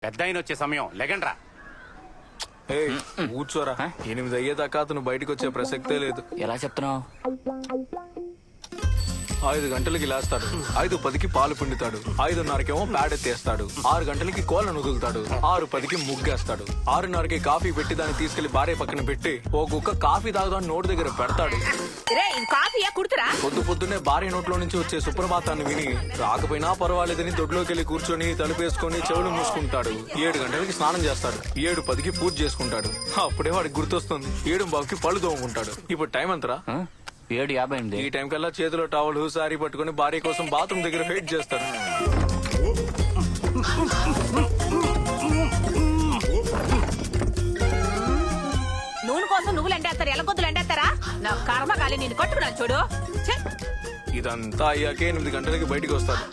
పెద్ద ఆయన వచ్చే సమయం లెగండ్రా. కూర్చోరా. 8 అయ్యేదాకా అతను బయటకు వచ్చే ప్రసక్తే లేదు. ఎలా చెప్తున్నావు? 5 గంటలకి లేస్తాడు, 5:10కి పాలు పిండుతాడు, 5:30కేమో పేడెత్తేస్తాడు, 6 గంటలకి కోళ్ళను వదులుతాడు, 6:10కి ముగ్గేస్తాడు, 6:30కి కాఫీ పెట్టి దాన్ని తీసుకెళ్లి భార్య పక్కన పెట్టి ఓ కుక్క కాఫీ తాగుదాని నోటి దగ్గర పెడతాడు. పొద్దున్నే భార్య నోట్లో నుంచి వచ్చే సుప్రభాతాన్ని విని రాకపోయినా పర్వాలేదని దొడ్లోకి వెళ్లి కూర్చొని తలుపేసుకొని చెవులు మూసుకుంటాడు. 7 గంటలకి స్నానం చేస్తాడు, 7:10కి పూజ చేసుకుంటాడు. అప్పుడే వాడికి గుర్తొస్తుంది 7:15కి పళ్ళు తోముకుంటాడు. ఇప్పుడు టైం ఎంతరా? 7:58. ఈ టైం కల్లా చేతిలో టవల్ సారీ పట్టుకుని భార్య కోసం బాత్రూమ్ దగ్గర వెయిట్ చేస్తాడు. నూనె కోసం నువ్వులు ఎండేస్తారు, ఎలగొద్దులు ఎండేస్తారా? నా కర్మకాలి నేను కట్టుకున్నాను చూడు. ఇదంతా అయ్యాకే 8 గంటలకి బయటికి వస్తాడు.